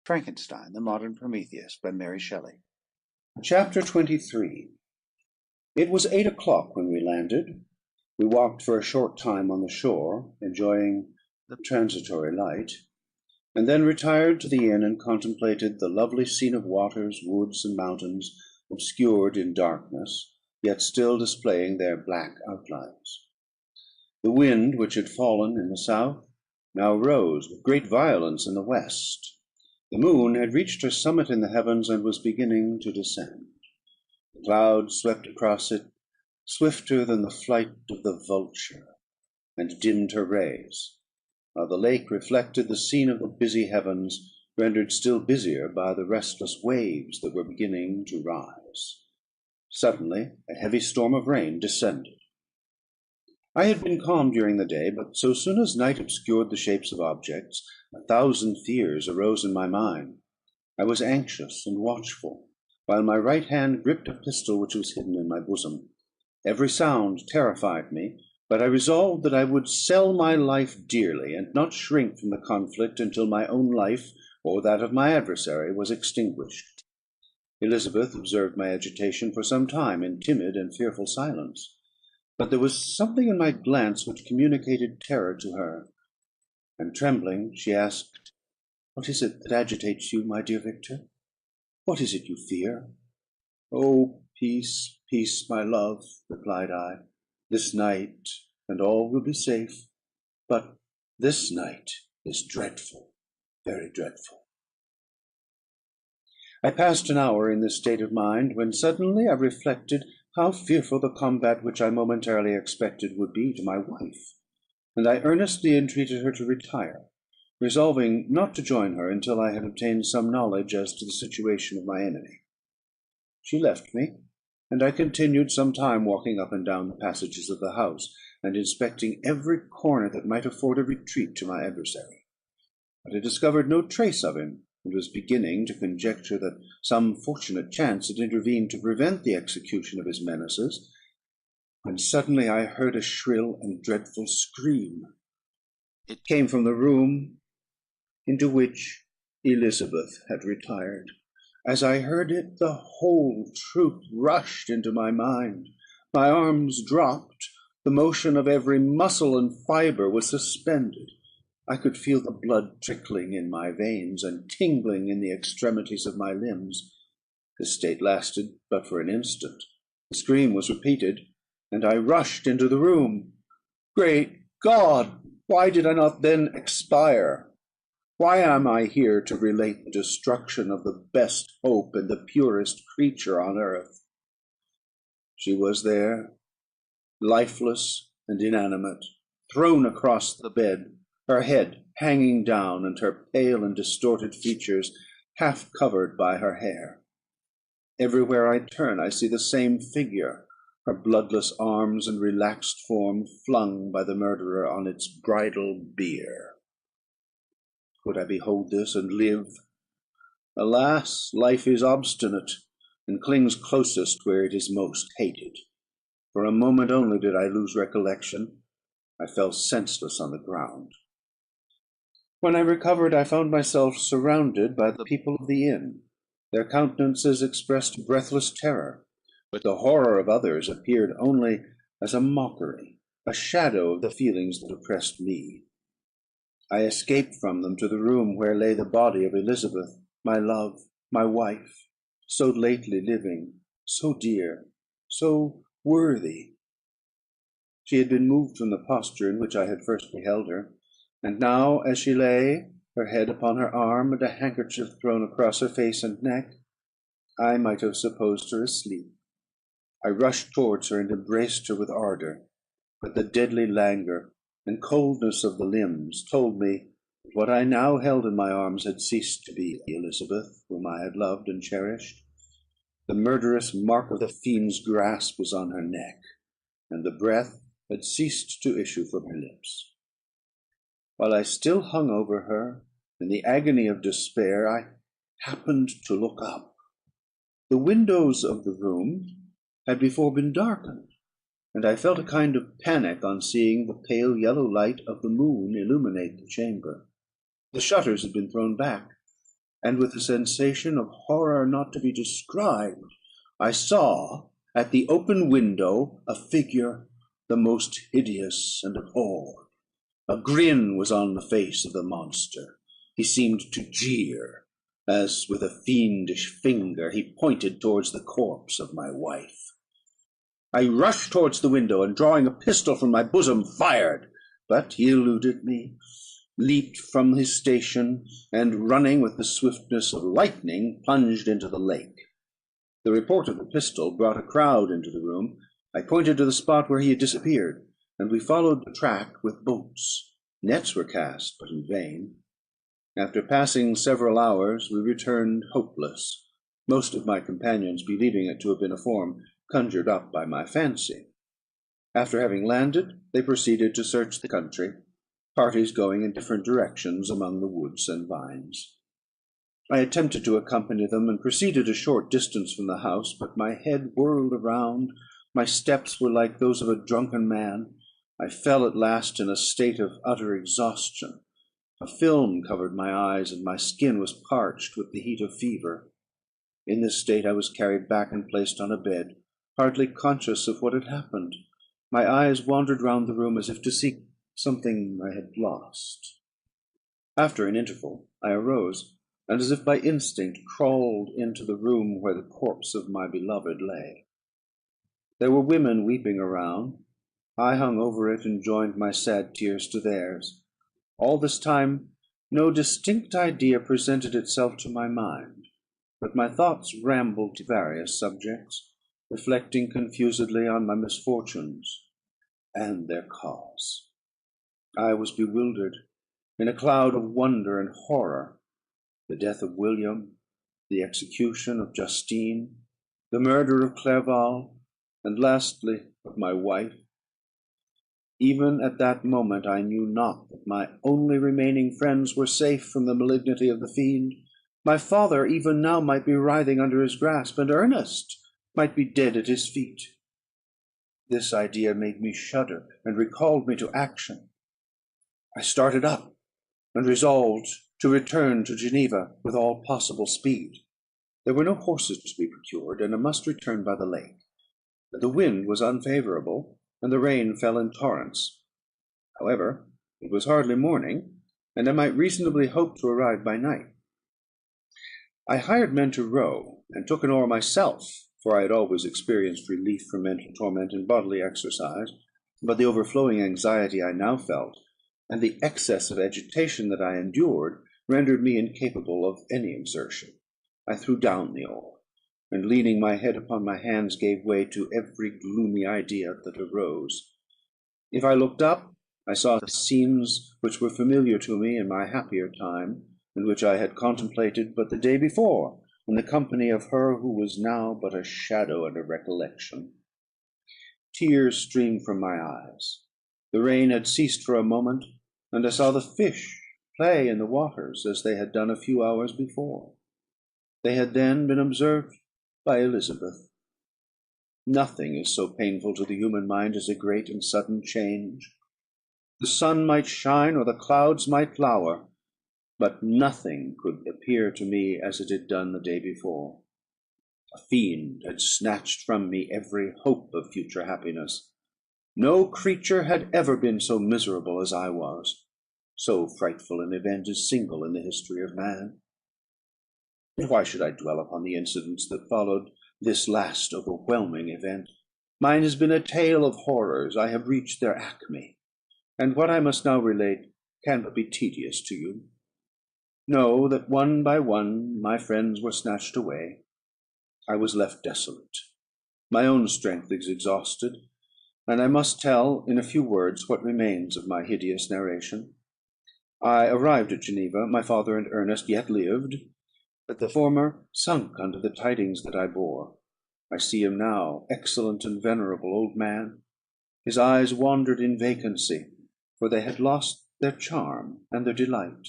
Frankenstein, the Modern Prometheus, by Mary Shelley. Chapter 23. It was 8 o'clock when we landed. We walked for a short time on the shore, enjoying the transitory light, and then retired to the inn and contemplated the lovely scene of waters, woods, and mountains, obscured in darkness, yet still displaying their black outlines. The wind, which had fallen in the south, now rose with great violence in the west. The moon had reached her summit in the heavens, and was beginning to descend. The clouds swept across it swifter than the flight of the vulture, and dimmed her rays, while the lake reflected the scene of the busy heavens, rendered still busier by the restless waves that were beginning to rise. Suddenly a heavy storm of rain descended. I had been calm during the day, but so soon as night obscured the shapes of objects, 1,000 fears arose in my mind. I was anxious and watchful, while my right hand gripped a pistol which was hidden in my bosom. Every sound terrified me, but I resolved that I would sell my life dearly, and not shrink from the conflict until my own life, or that of my adversary, was extinguished. Elizabeth observed my agitation for some time in timid and fearful silence, but there was something in my glance which communicated terror to her, and trembling, she asked, "What is it that agitates you, my dear Victor? What is it you fear?" "Oh, peace, peace, my love," replied I. "This night, and all will be safe; but this night is dreadful, very dreadful." I passed an hour in this state of mind, when suddenly I reflected how fearful the combat which I momentarily expected would be to my wife, and I earnestly entreated her to retire, resolving not to join her until I had obtained some knowledge as to the situation of my enemy. She left me, and I continued some time walking up and down the passages of the house, and inspecting every corner that might afford a retreat to my adversary. But I discovered no trace of him, and was beginning to conjecture that some fortunate chance had intervened to prevent the execution of his menaces, when suddenly I heard a shrill and dreadful scream. It came from the room into which Elizabeth had retired. As I heard it, the whole truth rushed into my mind. My arms dropped, the motion of every muscle and fibre was suspended. I could feel the blood trickling in my veins, and tingling in the extremities of my limbs. This state lasted but for an instant. The scream was repeated, and I rushed into the room. Great God! Why did I not then expire? Why am I here to relate the destruction of the best hope and the purest creature on earth? She was there, lifeless and inanimate, thrown across the bed, her head hanging down, and her pale and distorted features half covered by her hair. Everywhere I turn I see the same figure, her bloodless arms and relaxed form flung by the murderer on its bridal bier. Could I behold this and live? Alas, life is obstinate, and clings closest where it is most hated. For a moment only did I lose recollection. I fell senseless on the ground. When I recovered, I found myself surrounded by the people of the inn. Their countenances expressed breathless terror, but the horror of others appeared only as a mockery, a shadow of the feelings that oppressed me. I escaped from them to the room where lay the body of Elizabeth, my love, my wife, so lately living, so dear, so worthy. She had been moved from the posture in which I had first beheld her, and now, as she lay, her head upon her arm, and a handkerchief thrown across her face and neck, I might have supposed her asleep. I rushed towards her and embraced her with ardour, but the deadly languor and coldness of the limbs told me that what I now held in my arms had ceased to be Elizabeth, whom I had loved and cherished. The murderous mark of the fiend's grasp was on her neck, and the breath had ceased to issue from her lips. While I still hung over her, in the agony of despair, I happened to look up. The windows of the room had before been darkened, and I felt a kind of panic on seeing the pale yellow light of the moon illuminate the chamber. The shutters had been thrown back, and with a sensation of horror not to be described, I saw at the open window a figure the most hideous and abhorred. A grin was on the face of the monster. He seemed to jeer, as with a fiendish finger he pointed towards the corpse of my wife. I rushed towards the window, and drawing a pistol from my bosom, fired, but he eluded me, leaped from his station, and running with the swiftness of lightning, plunged into the lake. The report of the pistol brought a crowd into the room. I pointed to the spot where he had disappeared, and we followed the track with boats. Nets were cast, but in vain. After passing several hours, we returned hopeless, most of my companions believing it to have been a form conjured up by my fancy. After having landed, they proceeded to search the country, parties going in different directions among the woods and vines. I attempted to accompany them, and proceeded a short distance from the house, but my head whirled around, my steps were like those of a drunken man. I fell at last in a state of utter exhaustion. A film covered my eyes, and my skin was parched with the heat of fever. In this state I was carried back and placed on a bed, hardly conscious of what had happened. My eyes wandered round the room as if to seek something I had lost. After an interval I arose, and as if by instinct crawled into the room where the corpse of my beloved lay. There were women weeping around. I hung over it, and joined my sad tears to theirs. All this time no distinct idea presented itself to my mind, but my thoughts rambled to various subjects, reflecting confusedly on my misfortunes and their cause. I was bewildered in a cloud of wonder and horror. The death of William, the execution of Justine, the murder of Clerval, and lastly of my wife. Even at that moment I knew not that my only remaining friends were safe from the malignity of the fiend. My father even now might be writhing under his grasp, and Ernest might be dead at his feet. This idea made me shudder, and recalled me to action. I started up, and resolved to return to Geneva with all possible speed. There were no horses to be procured, and I must return by the lake. The wind was unfavourable, and the rain fell in torrents. However, it was hardly morning, and I might reasonably hope to arrive by night. I hired men to row, and took an oar myself, for I had always experienced relief from mental torment in bodily exercise; but the overflowing anxiety I now felt, and the excess of agitation that I endured, rendered me incapable of any exertion. I threw down the oar, and leaning my head upon my hands, gave way to every gloomy idea that arose. If I looked up, I saw scenes which were familiar to me in my happier time, and which I had contemplated but the day before, in the company of her who was now but a shadow and a recollection. Tears streamed from my eyes. The rain had ceased for a moment, and I saw the fish play in the waters as they had done a few hours before. They had then been observed by Elizabeth. Nothing is so painful to the human mind as a great and sudden change. The sun might shine, or the clouds might lower, but nothing could appear to me as it had done the day before. A fiend had snatched from me every hope of future happiness. No creature had ever been so miserable as I was. So frightful an event is single in the history of man. But why should I dwell upon the incidents that followed this last overwhelming event? Mine has been a tale of horrors. I have reached their acme, and what I must now relate can but be tedious to you. Know that one by one my friends were snatched away. I was left desolate. My own strength is exhausted, and I must tell in a few words what remains of my hideous narration. I arrived at Geneva. My father and Ernest yet lived, but the former sunk under the tidings that I bore. I see him now, excellent and venerable old man. His eyes wandered in vacancy, for they had lost their charm and their delight.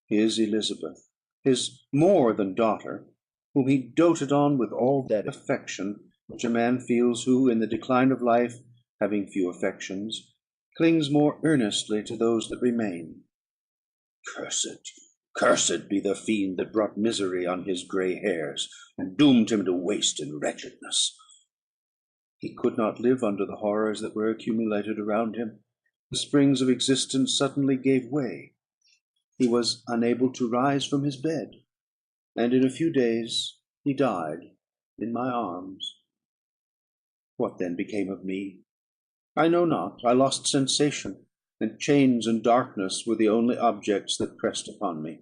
His Elizabeth, his more than daughter, whom he doted on with all that affection which a man feels who, in the decline of life, having few affections, clings more earnestly to those that remain. Cursed, Cursed be the fiend that brought misery on his grey hairs, and doomed him to waste and wretchedness. He could not live under the horrors that were accumulated around him. The springs of existence suddenly gave way. He was unable to rise from his bed, and in a few days he died in my arms. What then became of me? I know not. I lost sensation, and chains and darkness were the only objects that pressed upon me.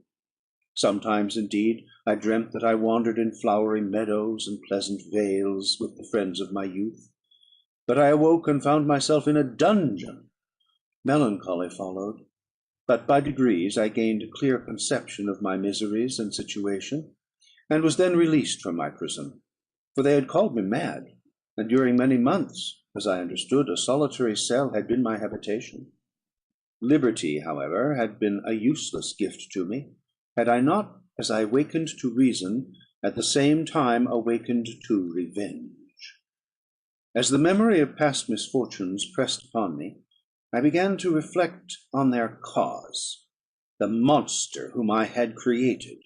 Sometimes, indeed, I dreamt that I wandered in flowery meadows and pleasant vales with the friends of my youth; but I awoke and found myself in a dungeon. Melancholy followed, but by degrees I gained a clear conception of my miseries and situation, and was then released from my prison; for they had called me mad, and during many months, as I understood, a solitary cell had been my habitation. Liberty, however, had been a useless gift to me, had I not, as I awakened to reason, at the same time awakened to revenge. As the memory of past misfortunes pressed upon me, I began to reflect on their cause, the monster whom I had created,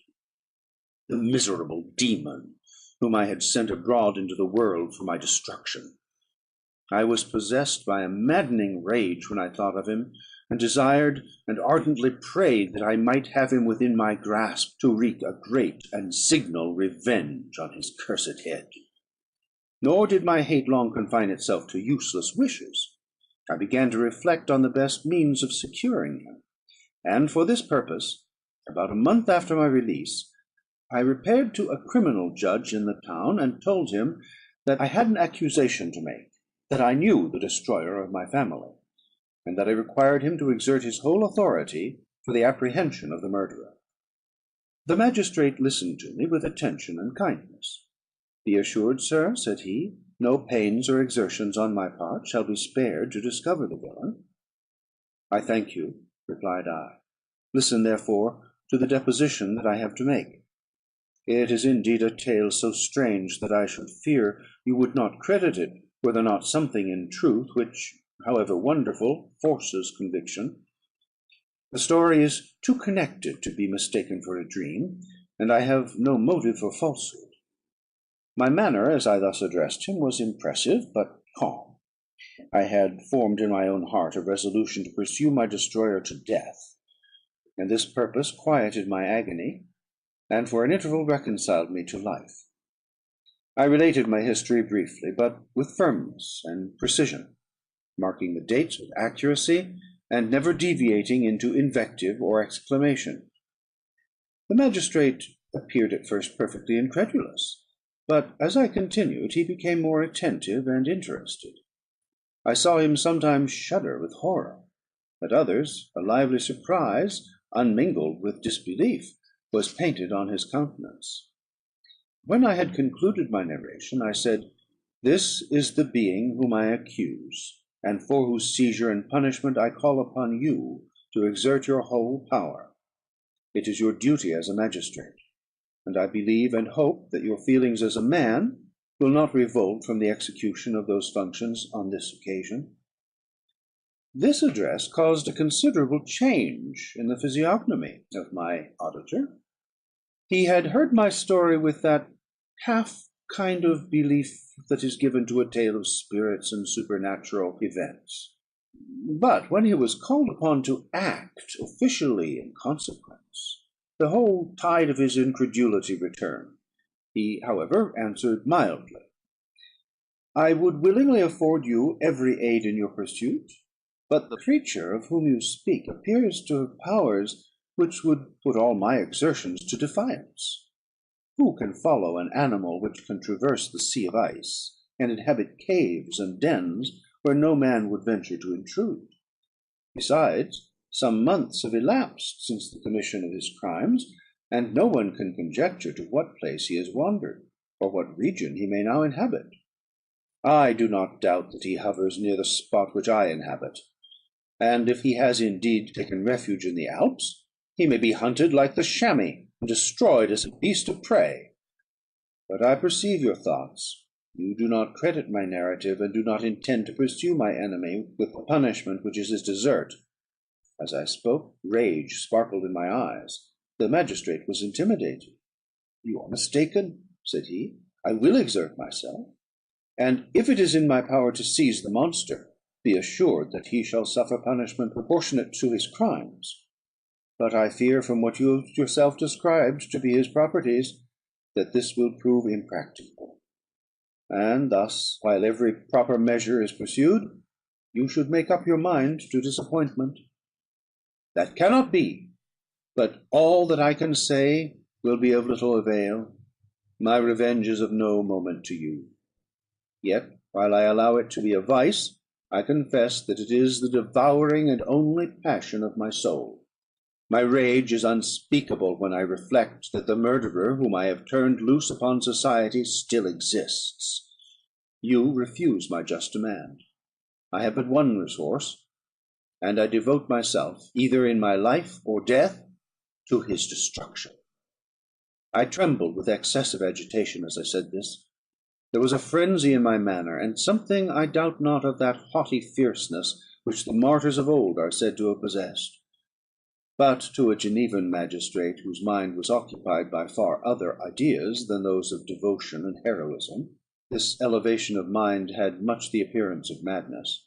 the miserable demon whom I had sent abroad into the world for my destruction. I was possessed by a maddening rage when I thought of him, and desired and ardently prayed that I might have him within my grasp, to wreak a great and signal revenge on his cursed head. Nor did my hate long confine itself to useless wishes. I began to reflect on the best means of securing him; and for this purpose, about a month after my release, I repaired to a criminal judge in the town, and told him that I had an accusation to make, that I knew the destroyer of my family, and that I required him to exert his whole authority for the apprehension of the murderer. The magistrate listened to me with attention and kindness. "Be assured, sir," said he, "no pains or exertions on my part shall be spared to discover the villain." "I thank you," replied I. "Listen, therefore, to the deposition that I have to make. It is indeed a tale so strange that I should fear you would not credit it, were there not something in truth which, however wonderful, forces conviction. The story is too connected to be mistaken for a dream, and I have no motive for falsehood." My manner, as I thus addressed him, was impressive but calm. I had formed in my own heart a resolution to pursue my destroyer to death, and this purpose quieted my agony, and for an interval reconciled me to life. I related my history briefly, but with firmness and precision, marking the dates with accuracy, and never deviating into invective or exclamation. The magistrate appeared at first perfectly incredulous, but as I continued he became more attentive and interested. I saw him sometimes shudder with horror; at others a lively surprise, unmingled with disbelief, was painted on his countenance. When I had concluded my narration, I said, "This is the being whom I accuse, and for whose seizure and punishment I call upon you to exert your whole power. It is your duty as a magistrate, and I believe and hope that your feelings as a man will not revolt from the execution of those functions on this occasion." This address caused a considerable change in the physiognomy of my auditor. He had heard my story with that half kind of belief that is given to a tale of spirits and supernatural events. But when he was called upon to act officially in consequence, the whole tide of his incredulity returned. He, however, answered mildly, "I would willingly afford you every aid in your pursuit, but the creature of whom you speak appears to have powers which would put all my exertions to defiance. Who can follow an animal which can traverse the sea of ice, and inhabit caves and dens where no man would venture to intrude? Besides, some months have elapsed since the commission of his crimes, and no one can conjecture to what place he has wandered, or what region he may now inhabit. I do not doubt that he hovers near the spot which I inhabit; and if he has indeed taken refuge in the Alps, he may be hunted like the chamois, and destroyed as a beast of prey. But I perceive your thoughts. You do not credit my narrative, and do not intend to pursue my enemy with the punishment which is his desert." As I spoke, rage sparkled in my eyes. The magistrate was intimidated. "You are mistaken," said he. "I will exert myself; and if it is in my power to seize the monster, be assured that he shall suffer punishment proportionate to his crimes. But I fear, from what you have yourself described to be his properties, that this will prove impracticable. And thus, while every proper measure is pursued, you should make up your mind to disappointment." "That cannot be; but all that I can say will be of little avail. My revenge is of no moment to you. Yet, while I allow it to be a vice, I confess that it is the devouring and only passion of my soul. My rage is unspeakable when I reflect that the murderer whom I have turned loose upon society still exists. You refuse my just demand. I have but one resource, and I devote myself, either in my life or death, to his destruction." I trembled with excessive agitation as I said this. There was a frenzy in my manner, and something, I doubt not, of that haughty fierceness which the martyrs of old are said to have possessed. But to a Genevan magistrate, whose mind was occupied by far other ideas than those of devotion and heroism, this elevation of mind had much the appearance of madness.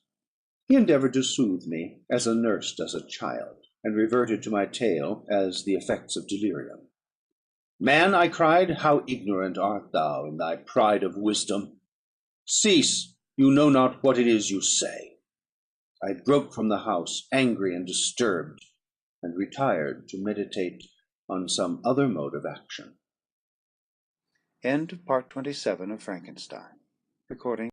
He endeavoured to soothe me as a nurse does a child, and reverted to my tale as the effects of delirium. "Man," I cried, "how ignorant art thou in thy pride of wisdom! Cease; you know not what it is you say." I broke from the house, angry and disturbed, and retired to meditate on some other mode of action. End of Part 27 of Frankenstein. Recording